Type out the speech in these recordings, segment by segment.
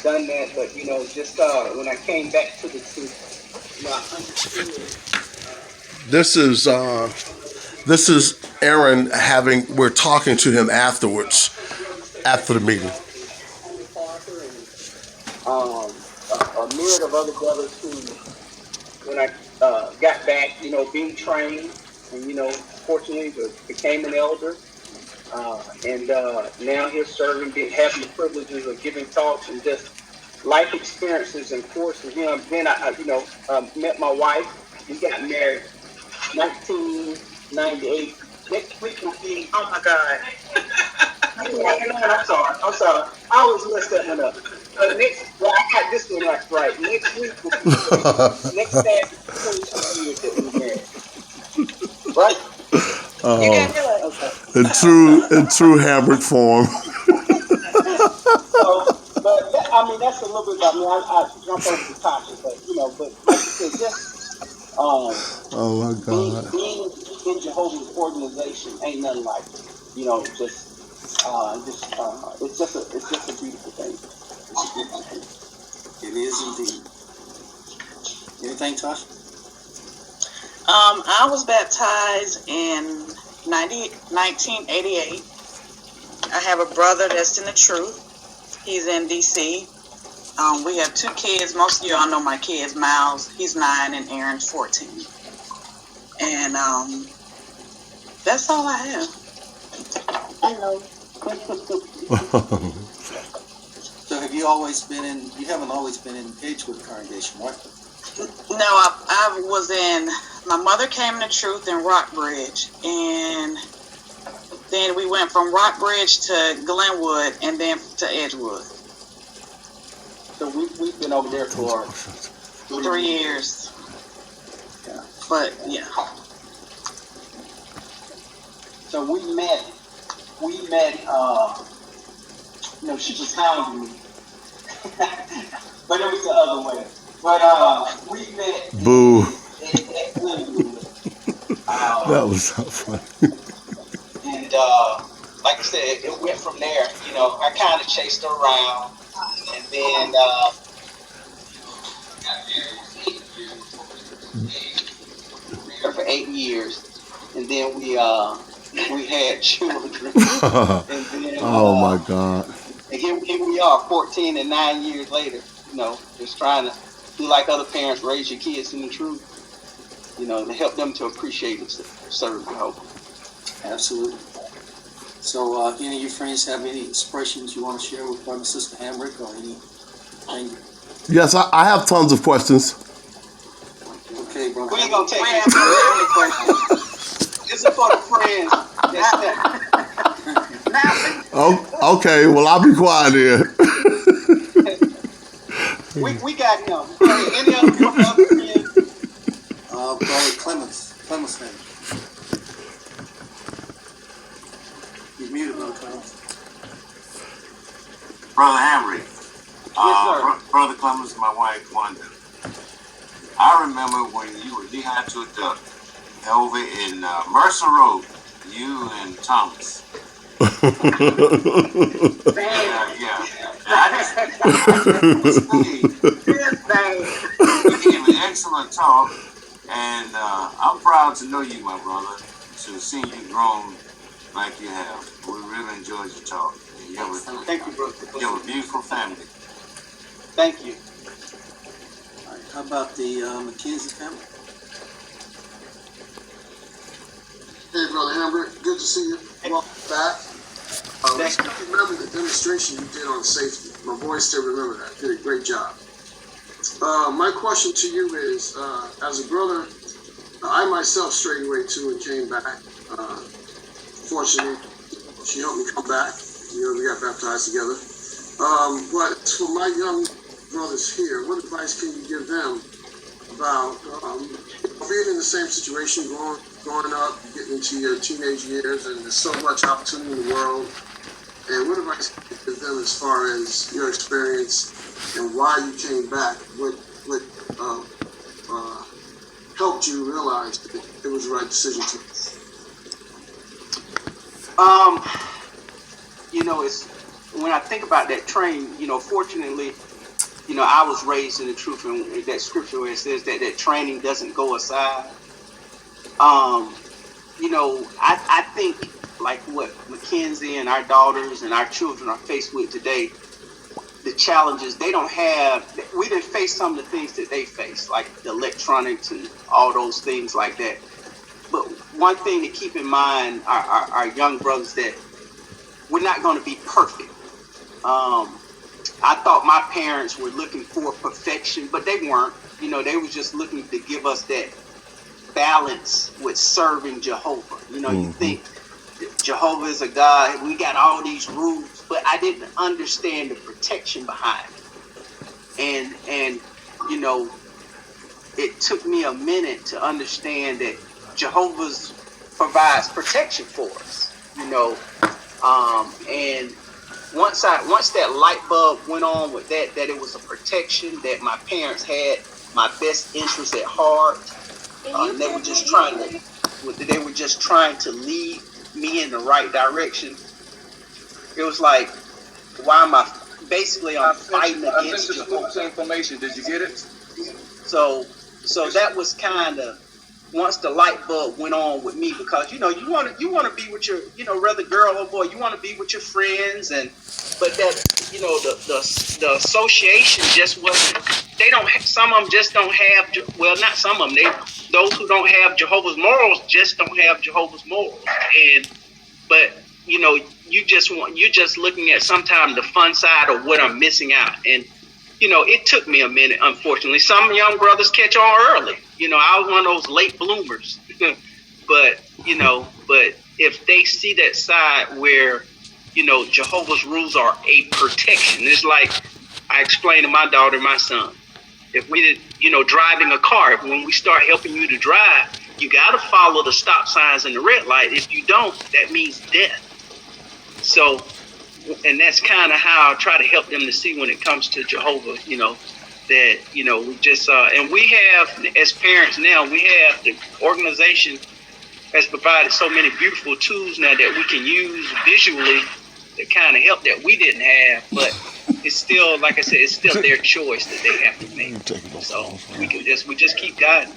done that, but just when I came back to the truth, I understood. This is this is Aaron having. We're talking to him afterwards, after the meeting. Tony Parker and a myriad of other brothers who, when I got back, being trained, and fortunately became an elder, and now here serving, having the privileges of giving talks and just life experiences. And of course, with him, then I met my wife. We got married 1998. Next week will be, oh my God. I'm sorry. I always mess that one up. I got this one right. Next week will be next Saturday, 22 years that we married. Right? You got it right. Okay. In true Hambrick form. But that's a little bit about me. I jump over the topic, but but like I said, just Oh my God. being in Jehovah's organization ain't nothing like it. It's just a beautiful thing. It is indeed. Anything, Tasha? I was baptized in 1988. I have a brother that's in the truth. He's in D.C. We have 2 kids. Most of y'all know my kids. Miles, he's 9, and Aaron's 14. And that's all I have. Hello. So have you haven't always been in Edgewood congregation, right? No, I was in, my mother came in the truth in Rockbridge, and then we went from Rockbridge to Glenwood and then to Edgewood. So we've been over there for 3 years. Yeah. But yeah. So we met, she was hounding me. But it was the other way. But we met Boo. at Glenwood. That was so funny. And like I said, it went from there. I kind of chased her around. And then for 8 years. And then we had children. And then, Oh my God. And here we are, 14 and 9 years later, just trying to do like other parents, raise your kids in the truth, to help them to appreciate and serve Jehovah. Absolutely. So, any of your friends have any expressions you want to share with Brother and Sister Hambrick or anything? Yes, I have tons of questions. Okay, Brother. We ain't going to take any questions. This is for the friends. Oh, okay, well, I'll be quiet here. We got him. Any other friends? Brother Clemens name. You're muted, Brother Clemens. Brother Hambrick, Yes, sir. Brother Clemens, my wife Wanda. I remember when you were knee-high to a duck over in Mercer Road, you and Thomas. Yeah. And I just you gave an excellent talk, and I'm proud to know you, my brother, to see you grown like you have. We really enjoyed your talk. Thank you, brother. You have a beautiful family. Thank you. All right, how about the McKenzie family? Hey, Brother Hambrick, good to see you. Welcome back. I remember the demonstration you did on safety. My boys still remember that. You did a great job. My question to you is, as a brother, I myself strayed away too and came back. Fortunately, she helped me come back. We got baptized together. But for my young brothers here, what advice can you give them about being in the same situation, growing up, getting into your teenage years, and there's so much opportunity in the world? And what advice can you give them as far as your experience and why you came back? What helped you realize that it was the right decision to make? It's when I think about that train, you know, fortunately, you know, I was raised in the truth, and that scripture where it says that training doesn't go aside. You know, I think like what Mackenzie and our daughters and our children are faced with today, the challenges they don't have. We didn't face some of the things that they face, like the electronics and all those things like that. But one thing to keep in mind, our young brothers, that we're not going to be perfect. I thought my parents were looking for perfection, but they weren't. You know, they were just looking to give us that balance with serving Jehovah. You know, you think Jehovah is a God, we got all these rules, but I didn't understand the protection behind it. And you know, it took me a minute to understand that Jehovah's provides protection for us, you know. And once that light bulb went on with that it was a protection, that my parents had my best interest at heart. They were just trying to lead me in the right direction. It was like, why am I basically I'm fighting against Jehovah's information? Did you get it? So that was kind of, once the light bulb went on with me, because you know you want to be with your, you know, whether girl or boy, you want to be with your friends, but that, you know, the association just wasn't. They don't. Some of them just don't have. Well, not some of them. Those who don't have Jehovah's morals just don't have Jehovah's morals. But you know, you're just looking at sometimes the fun side of what I'm missing out. And you know, it took me a minute. Unfortunately, some young brothers catch on early. You know, I was one of those late bloomers. But if they see that side where, you know, Jehovah's rules are a protection. It's like I explained to my daughter and my son. If we did, you know, driving a car, when we start helping you to drive, you got to follow the stop signs and the red light. If you don't, that means death. So, and that's kind of how I try to help them to see when it comes to Jehovah, you know, that, you know, we just, and we have, as parents now, we have the organization has provided so many beautiful tools now that we can use visually to kind of help that we didn't have, but it's still, like I said, it's still their choice that they have to make. So we just keep guiding.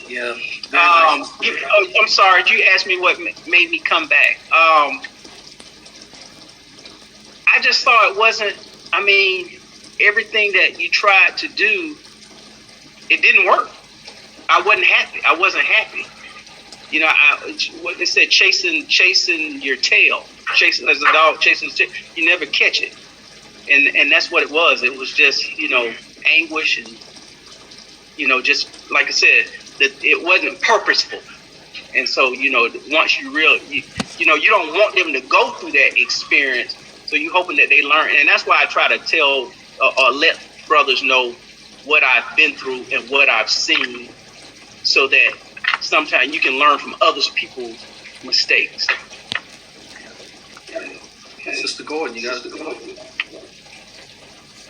Yeah. I'm sorry. You asked me what made me come back. I just thought it wasn't. I mean, everything that you tried to do, it didn't work. I wasn't happy. I wasn't happy. You know, what they said, chasing your tail, chasing as a dog chasing his tail, you never catch it. And that's what it was. It was just, you know, anguish and, you know, just like I said, that it wasn't purposeful. And so, you know, once you you don't want them to go through that experience. So you're hoping that they learn. And that's why I try to tell or let brothers know what I've been through and what I've seen, so that sometimes you can learn from other people's mistakes. Sister Gordon, you got to go.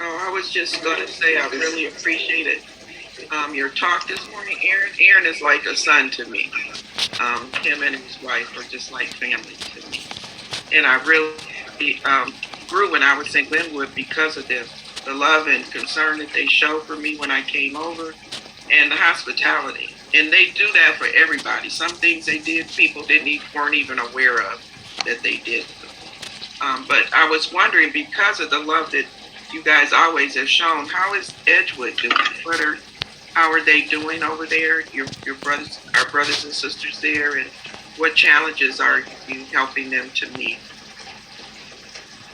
Oh, I was just going to say I really appreciated your talk this morning, Aaron. Aaron is like a son to me. Him and his wife are just like family to me. And I really grew when I was in Glenwood because of this. The love and concern that they showed for me when I came over, and the hospitality. And they do that for everybody. Some things they did, people weren't even aware of that they did. But I was wondering, because of the love that you guys always have shown, how is Edgewood doing? How are they doing over there? Your brothers, our brothers and sisters there, and what challenges are you helping them to meet?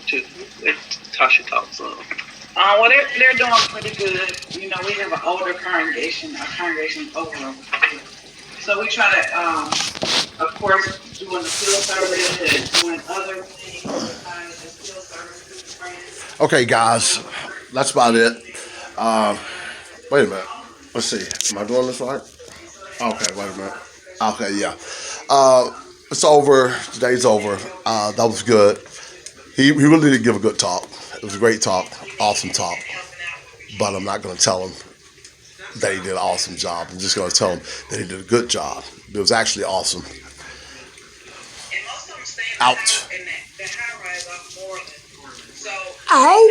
To let Tasha talk some. Well, they're doing pretty good. You know, we have an older congregation, a congregation over. So we try to, of course, doing the field service and doing other things. The field service. Okay, guys, that's about it. Wait a minute. Let's see. Am I doing this right? Okay, wait a minute. Okay, yeah. It's over. Today's over. That was good. He really did give a good talk. It was a great talk, awesome talk. But I'm not going to tell him that he did an awesome job. I'm just going to tell him that he did a good job. It was actually awesome. Out. I